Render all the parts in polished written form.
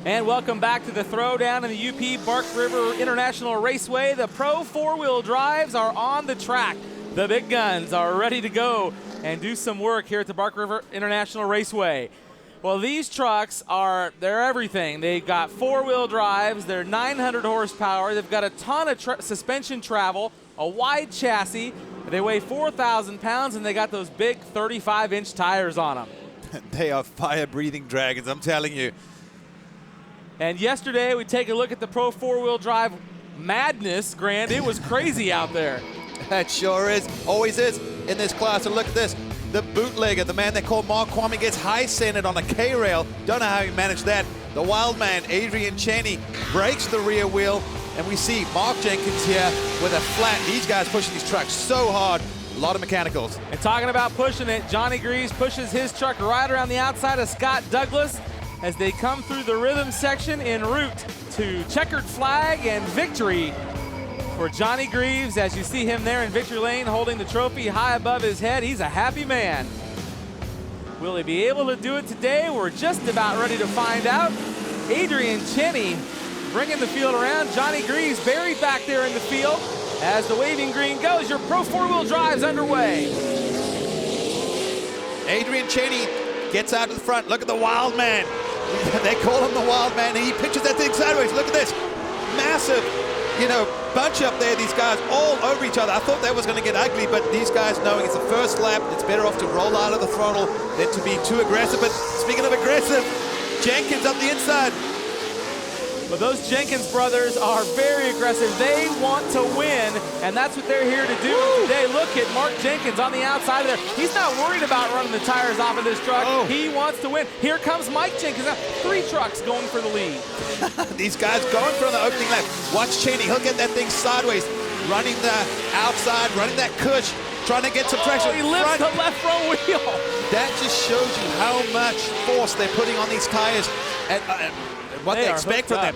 And welcome back to the throwdown in the UP Bark River International Raceway. The Pro 4-wheel drives are on the track. The big guns are ready to go and do some work here at the Bark River International Raceway. Well, these trucks they're everything. They've got 4-wheel drives, they're 900 horsepower, they've got a ton of suspension travel, a wide chassis, they weigh 4,000 pounds, and they got those big 35-inch tires on them. They are fire-breathing dragons, I'm telling you. And yesterday, we take a look at the Pro 4-wheel drive madness, Grant. It was crazy out there. That sure is, always is in this class. And look at this, the bootlegger, the man they call Mark Kwame, gets high-centered on a K-rail. Don't know how he managed that. The wild man, Adrian Cheney, breaks the rear wheel. And we see Mark Jenkins here with a flat. These guys pushing these trucks so hard. A lot of mechanicals. And talking about pushing it, Johnny Greaves pushes his truck right around the outside of Scott Douglas as they come through the rhythm section en route to checkered flag and victory for Johnny Greaves. As you see him there in victory lane holding the trophy high above his head, he's a happy man. Will he be able to do it today? We're just about ready to find out. Adrian Cheney bringing the field around. Johnny Greaves buried back there in the field. As the waving green goes, your Pro 4-wheel drive's underway. Adrian Cheney gets out to the front. Look at the wild man. They call him the wild man. He pitches that thing sideways. Look at this. Massive, bunch up there. These guys all over each other. I thought that was going to get ugly, but these guys knowing it's the first lap, it's better off to roll out of the throttle than to be too aggressive. But speaking of aggressive, Jenkins up the inside. But those Jenkins brothers are very aggressive. They want to win, and that's what they're here to do today. Look at Mark Jenkins on the outside of there. He's not worried about running the tires off of this truck. Oh. He wants to win. Here comes Mike Jenkins. Now, 3 trucks going for the lead. These guys going for the opening lap. Watch Cheney. He'll get that thing sideways, running the outside, running that cush, trying to get some traction. He lifts the left front wheel. That just shows you how much force they're putting on these tires and what they expect from them.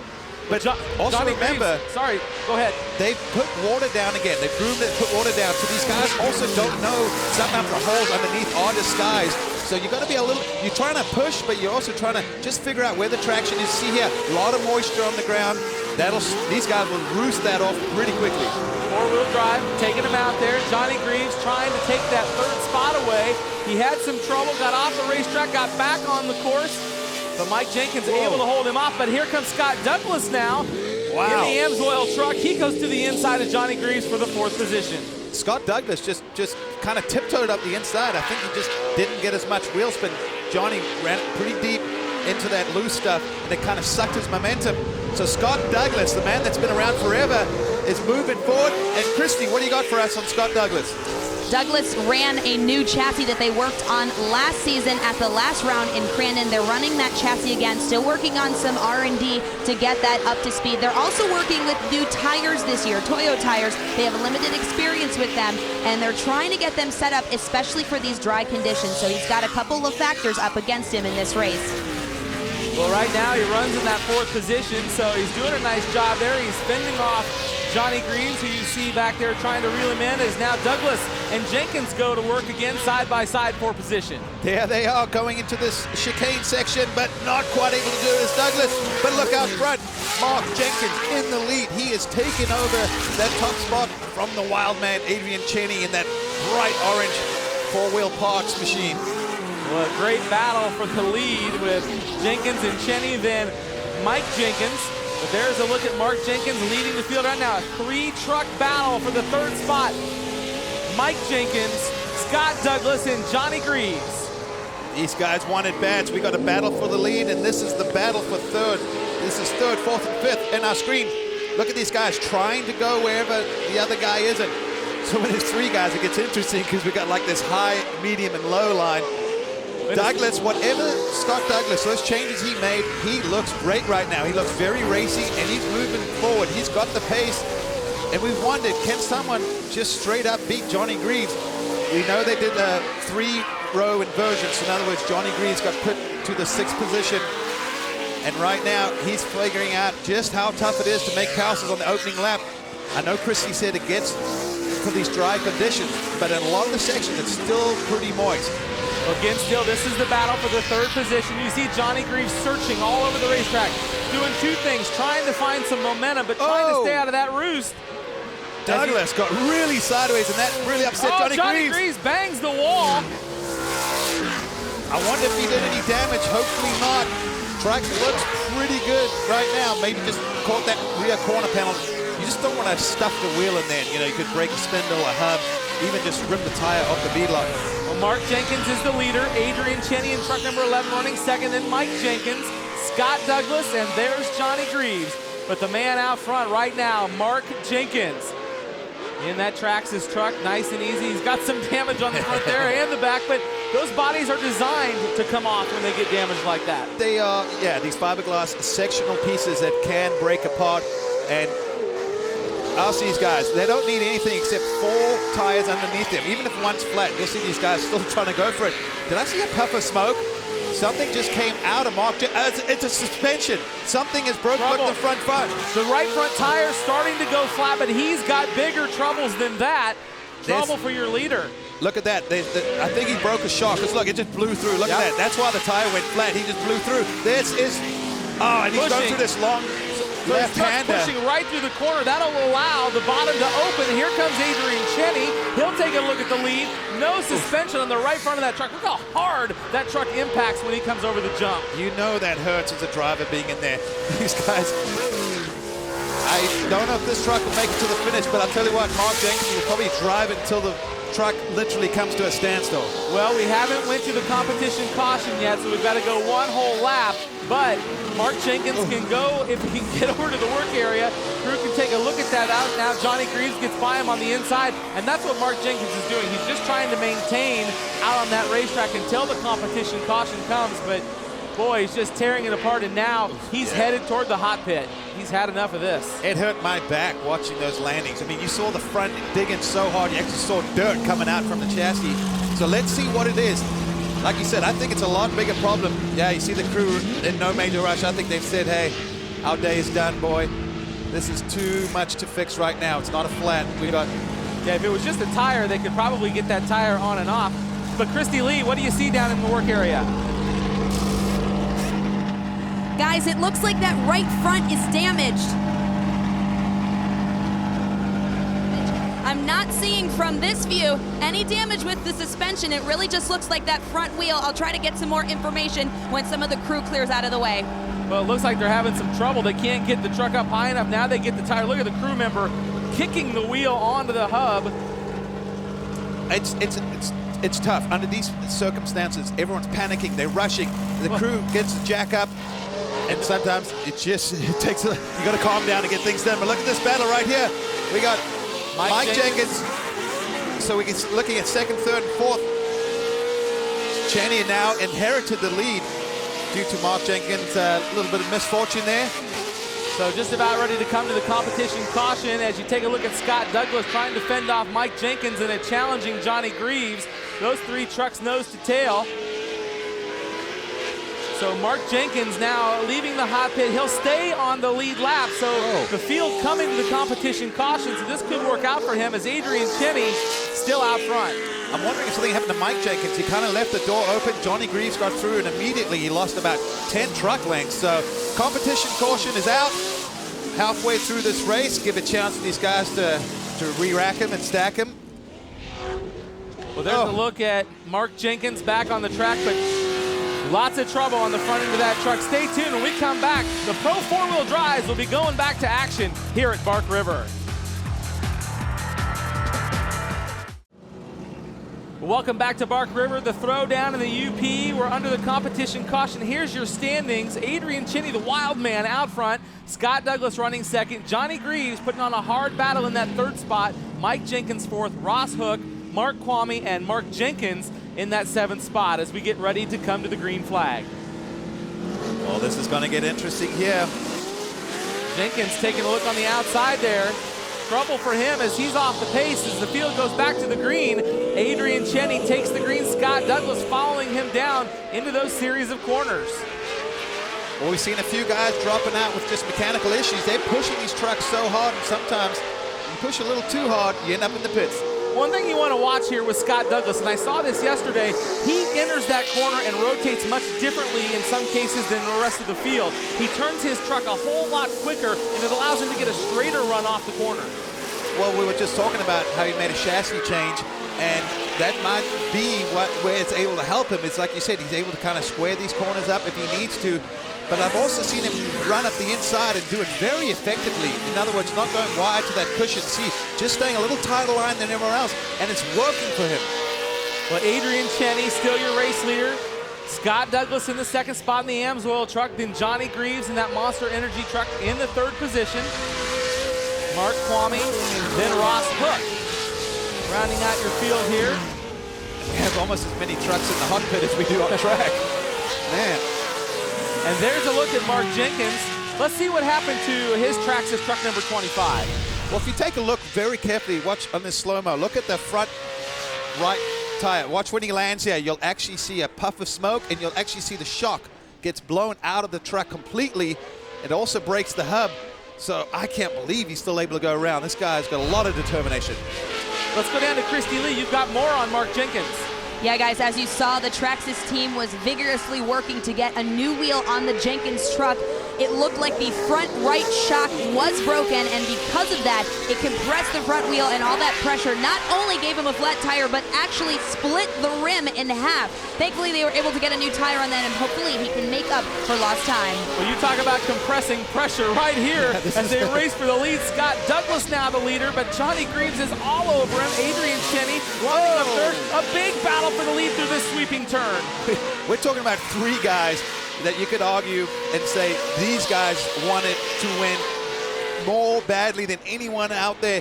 But also Johnny remember, Greaves, sorry, go ahead. They've put water down again. They've groomed it, put water down. So these guys also don't know some of the holes underneath are disguised. So you've got to be a little, you're trying to push, but you're also trying to just figure out where the traction is. See here, a lot of moisture on the ground. These guys will roost that off pretty quickly. 4-wheel drive, taking him out there. Johnny Greaves trying to take that 3rd spot away. He had some trouble, got off the racetrack, got back on the course. But Mike Jenkins able to hold him off. But here comes Scott Douglas now in the Amsoil truck. He goes to the inside of Johnny Greaves for the 4th position. Scott Douglas just kind of tiptoed up the inside. I think he just didn't get as much wheel spin. Johnny ran pretty deep into that loose stuff, and it kind of sucked his momentum. So Scott Douglas, the man that's been around forever, is moving forward. And Christy, what do you got for us on Scott Douglas? Douglas ran a new chassis that they worked on last season at the last round in Crandon. They're running that chassis again, still working on some R&D to get that up to speed. They're also working with new tires this year, Toyo tires. They have limited experience with them, and they're trying to get them set up, especially for these dry conditions. So he's got a couple of factors up against him in this race. Well, right now he runs in that 4th position, so he's doing a nice job there. He's fending off Johnny Greaves, who you see back there trying to reel him in, as now Douglas and Jenkins go to work again side by side for position. There they are going into this chicane section, but not quite able to do it as Douglas. But look out front, Mark Jenkins in the lead. He is taking over that top spot from the wild man, Adrian Cheney, in that bright orange 4-wheel parts machine. Well, a great battle for the lead with Jenkins and Cheney, then Mike Jenkins. But there's a look at Mark Jenkins leading the field right now. A 3-truck battle for the 3rd spot. Mike Jenkins, Scott Douglas, and Johnny Greaves. These guys wanted bad, so we got a battle for the lead, and this is the battle for 3rd. This is 3rd, 4th, and 5th. And our screen, look at these guys trying to go wherever the other guy isn't. So when there's 3 guys, it gets interesting because we got like this high, medium, and low line. Douglas, whatever Scott Douglas, those changes he made, he looks great right now. He looks very racy, and he's moving forward. He's got the pace, and we've wondered, can someone just straight up beat Johnny Greaves? We know they did a 3-row inversion, so in other words, Johnny Greaves got put to the 6th position, and right now he's figuring out just how tough it is to make passes on the opening lap. I know Christy said it gets for these dry conditions, but in a lot of the sections, it's still pretty moist. Again, still, this is the battle for the third position. You see Johnny Greaves searching all over the racetrack, doing two things, trying to find some momentum, but trying to stay out of that roost. Douglas got really sideways, and that really upset Johnny Greaves. Greaves bangs the wall. I wonder if he did any damage. Hopefully not. Track looks pretty good right now. Maybe just caught that rear corner panel. You just don't want to stuff the wheel in there. You know, you could break a spindle, a hub, even just rip the tire off the beadlock. Well, Mark Jenkins is the leader. Adrian Cheney in truck number 11 running second. Then Mike Jenkins, Scott Douglas, and there's Johnny Greaves. But the man out front right now, Mark Jenkins. In that Traxxas truck, nice and easy. He's got some damage on the front there and the back, but those bodies are designed to come off when they get damaged like that. They are, yeah, these fiberglass sectional pieces that can break apart. And ask these guys, they don't need anything except 4 tires underneath them. Even if one's flat, you'll see these guys still trying to go for it. Did I see a puff of smoke? Something just came out of Mark. It's a suspension. Something is broken. Look at the front. The right front tire starting to go flat, but he's got bigger troubles than that. Trouble for your leader. Look at that. I think he broke a shock. Because look, it just blew through. Look at that. That's why the tire went flat. He just blew through. This is, and he's going through this long left-hander. Pushing right through the corner. That'll allow the bottom to open. Here comes Adrian Cheney. He'll take a look at the lead. No suspension on the right front of that truck. Look how hard that truck impacts when he comes over the jump. You know that hurts as a driver being in there. These guys, I don't know if this truck will make it to the finish, but I'll tell you what, Mark Jenkins will probably drive it until the truck literally comes to a standstill. Well, we haven't went to the competition caution yet, so we've got to go one whole lap. But Mark Jenkins can go, if he can get over to the work area, crew can take a look at that out. Now Johnny Greaves gets by him on the inside, and that's what Mark Jenkins is doing. He's just trying to maintain out on that racetrack until the competition caution comes, but boy, he's just tearing it apart, and now he's headed toward the hot pit. He's had enough of this. It hurt my back watching those landings. I mean, you saw the front digging so hard, you actually saw dirt coming out from the chassis. So let's see what it is. Like you said, I think it's a lot bigger problem. Yeah, you see the crew in no major rush. I think they've said, hey, our day is done, boy. This is too much to fix right now. It's not a flat. We got... Yeah, if it was just a tire, they could probably get that tire on and off. But Christy Lee, what do you see down in the work area? Guys, it looks like that right front is damaged. I'm not seeing from this view any damage with the suspension. It really just looks like that front wheel. I'll try to get some more information when some of the crew clears out of the way. Well, it looks like they're having some trouble. They can't get the truck up high enough. Now they get the tire. Look at the crew member kicking the wheel onto the hub. It's tough. Under these circumstances, everyone's panicking. They're rushing. The crew gets the jack up. And sometimes it takes you got to calm down to get things done. But look at this battle right here. We got Mike Jenkins. So we're looking at second, third, and fourth. Cheney now inherited the lead due to Mark Jenkins' a little bit of misfortune there. So just about ready to come to the competition caution as you take a look at Scott Douglas trying to fend off Mike Jenkins and a challenging Johnny Greaves. Those 3 trucks nose to tail. So Mark Jenkins now leaving the hot pit. He'll stay on the lead lap. So the field coming to the competition caution. So this could work out for him as Adrian Cheney still out front. I'm wondering if something happened to Mike Jenkins. He kind of left the door open. Johnny Greaves got through, and immediately he lost about 10 truck lengths. So competition caution is out. Halfway through this race, give a chance for these guys to re-rack him and stack him. Well, there's a look at Mark Jenkins back on the track, but lots of trouble on the front end of that truck. Stay tuned. When we come back, the Pro 4-wheel drives will be going back to action here at Bark River. Welcome back to Bark River. The throwdown in the UP. We're under the competition caution. Here's your standings. Adrian Cheney, the wild man, out front. Scott Douglas running second. Johnny Greaves putting on a hard battle in that third spot. Mike Jenkins fourth. Ross Hook, Mark Kwame, and Mark Jenkins in that 7th spot as we get ready to come to the green flag. Well, this is going to get interesting here. Jenkins taking a look on the outside there. Trouble for him as he's off the pace as the field goes back to the green. Adrian Cheney takes the green. Scott Douglas following him down into those series of corners. Well, we've seen a few guys dropping out with just mechanical issues. They're pushing these trucks so hard, and sometimes you push a little too hard, you end up in the pits. One thing you want to watch here with Scott Douglas, and I saw this yesterday, he enters that corner and rotates much differently in some cases than the rest of the field. He turns his truck a whole lot quicker, and it allows him to get a straighter run off the corner. Well, we were just talking about how he made a chassis change, and that might be where it's able to help him. It's like you said, he's able to kind of square these corners up if he needs to. But I've also seen him run up the inside and do it very effectively. In other words, not going wide to that cushion seat, just staying a little tighter line than everywhere else, and it's working for him. Well, Adrian Cheney, still your race leader. Scott Douglas in the second spot in the AMSOIL truck. Then Johnny Greaves in that Monster Energy truck in the third position. Mark Kwame, then Ross Hook. Rounding out your field here. We have almost as many trucks in the hot pit as we do on the track. Man. And there's a look at Mark Jenkins. Let's see what happened to his Traxxas truck number 25. Well, if you take a look very carefully, watch on this slow-mo, look at the front right tire. Watch when he lands here. You'll actually see a puff of smoke, and you'll actually see the shock gets blown out of the truck completely. It also breaks the hub. So I can't believe he's still able to go around. This guy's got a lot of determination. Let's go down to Christy Lee. You've got more on Mark Jenkins. Yeah, guys, as you saw, the Traxxas team was vigorously working to get a new wheel on the Jenkins truck. It looked like the front right shock was broken, and because of that, it compressed the front wheel, and all that pressure not only gave him a flat tire, but actually split the rim in half. Thankfully, they were able to get a new tire on that, and hopefully he can make up for lost time. Well, you talk about compressing pressure right here as they race for the lead. Scott Douglas now the leader, but Johnny Greaves is all over him. Adrian Cheney running up third. A big battle for the lead through this sweeping turn. We're talking about three guys that you could argue and say these guys wanted to win more badly than anyone out there.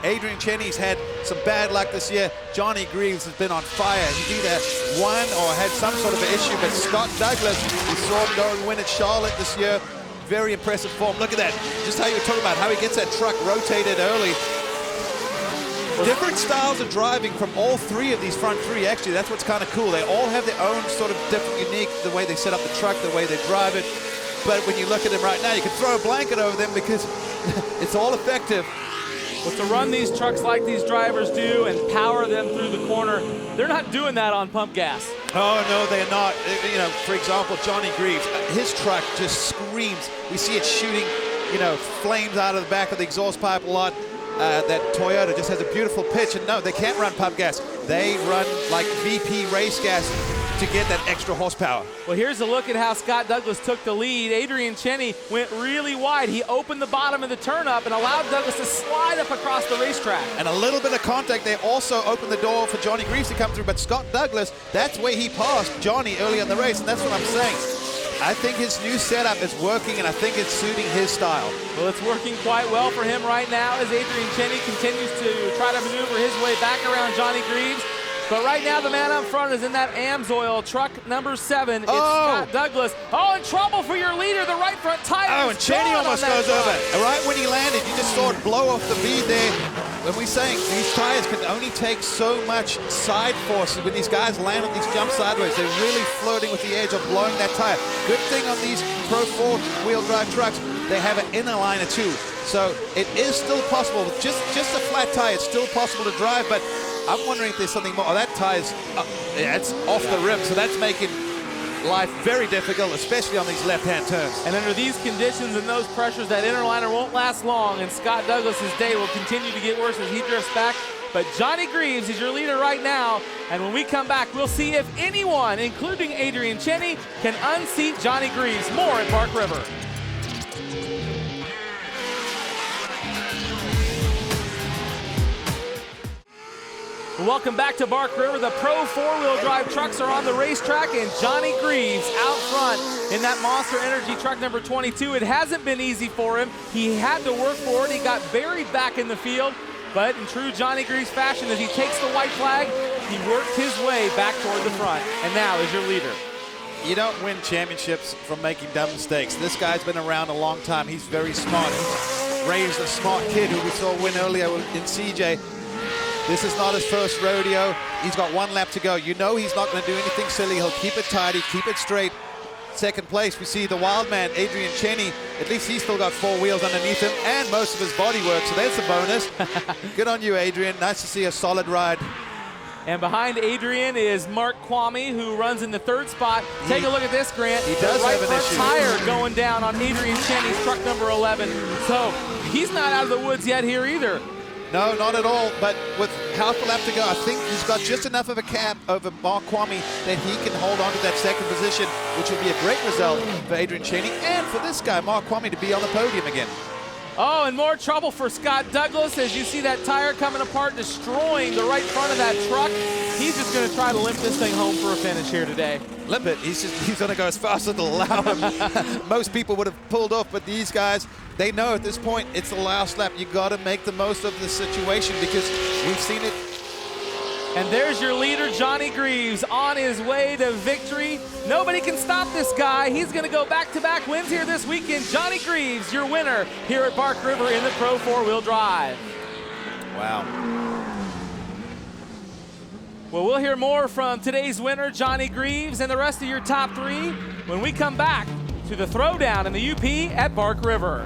Adrian Cheney's had some bad luck this year. Johnny Greaves has been on fire. He's either won or had some sort of an issue, but Scott Douglas, we saw him go and win at Charlotte this year. Very impressive form. Look at that. Just how you were talking about how he gets that truck rotated early. Different styles of driving from all three of these front three, actually. That's what's kind of cool. They all have their own sort of different, unique, the way they set up the truck, the way they drive it. But when you look at them right now, you can throw a blanket over them because it's all effective. Well, to run these trucks like these drivers do and power them through the corner, they're not doing that on pump gas. Oh, no, they're not. You know, for example, Johnny Greaves, his truck just screams. We see it shooting, you know, flames out of the back of the exhaust pipe a lot. That Toyota just has a beautiful pitch, and no, they can't run pump gas. They run like VP race gas to get that extra horsepower. Well, here's a look at how Scott Douglas took the lead. Adrian Cheney went really wide. He opened the bottom of the turn up and allowed Douglas to slide up across the racetrack. And a little bit of contact there also opened the door for Johnny Greaves to come through, but Scott Douglas, that's where he passed Johnny early in the race, and that's what I'm saying. I think his new setup is working, and I think it's suiting his style. Well, it's working quite well for him right now as Adrian Cheney continues to try to maneuver his way back around Johnny Greaves. But right now, the man up front is in that AMSOIL truck number 7. It's Scott Douglas. Oh, in trouble for your leader, the right front tire. Oh, and Cheney almost goes over. Right when he landed, you just saw it blow off the bead there. When we're saying these tires can only take so much side force, when these guys land on these jump sideways, they're really flirting with the edge of blowing that tire. Good thing on these Pro 4-wheel drive trucks, they have an inner liner too. So it is still possible. With just a flat tire, it's still possible to drive, but I'm wondering if there's something more. Oh, that tire's it's off the rim, so that's making life very difficult, especially on these left-hand turns. And under these conditions and those pressures, that inner liner won't last long, and Scott Douglas's day will continue to get worse as he drifts back. But Johnny Greaves is your leader right now, and when we come back, we'll see if anyone, including Adrian Cheney, can unseat Johnny Greaves. More at Bark River. Welcome back to Bark River. The Pro 4-wheel drive trucks are on the racetrack, and Johnny Greaves out front in that Monster Energy truck number 22. It hasn't been easy for him. He had to work for it. He got buried back in the field, but in true Johnny Greaves fashion, as he takes the white flag, he worked his way back toward the front, and now is your leader. You don't win championships from making dumb mistakes. This guy's been around a long time. He's very smart. He's raised a smart kid who we saw win earlier in CJ. This is not his first rodeo. He's got one lap to go. You know he's not going to do anything silly. He'll keep it tidy, keep it straight. Second place, we see the wild man, Adrian Cheney. At least he's still got 4 wheels underneath him and most of his body work, so that's a bonus. Good on you, Adrian. Nice to see a solid ride. And behind Adrian is Mark Kwame, who runs in the 3rd spot. Take a look at this, Grant. He does right have an front issue. tire going down on Adrian Cheney's truck number 11. So he's not out of the woods yet here either. No, not at all. But with half a lap to go, I think he's got just enough of a cab over Mark Kwame that he can hold on to that 2nd position, which will be a great result for Adrian Cheney and for this guy, Mark Kwame, to be on the podium again. Oh, and more trouble for Scott Douglas as you see that tire coming apart, destroying the right front of that truck. He's just going to try to limp this thing home for a finish here today. Limp it. He's going to go as fast as it'll allow him. Most people would have pulled off, but these guys, they know at this point it's the last lap. You got to make the most of the situation because we've seen it. And there's your leader, Johnny Greaves, on his way to victory. Nobody can stop this guy. He's going to go back-to-back wins here this weekend. Johnny Greaves, your winner here at Bark River in the Pro 4-wheel drive. Wow. Well, we'll hear more from today's winner, Johnny Greaves, and the rest of your top 3 when we come back to the throwdown in the UP at Bark River.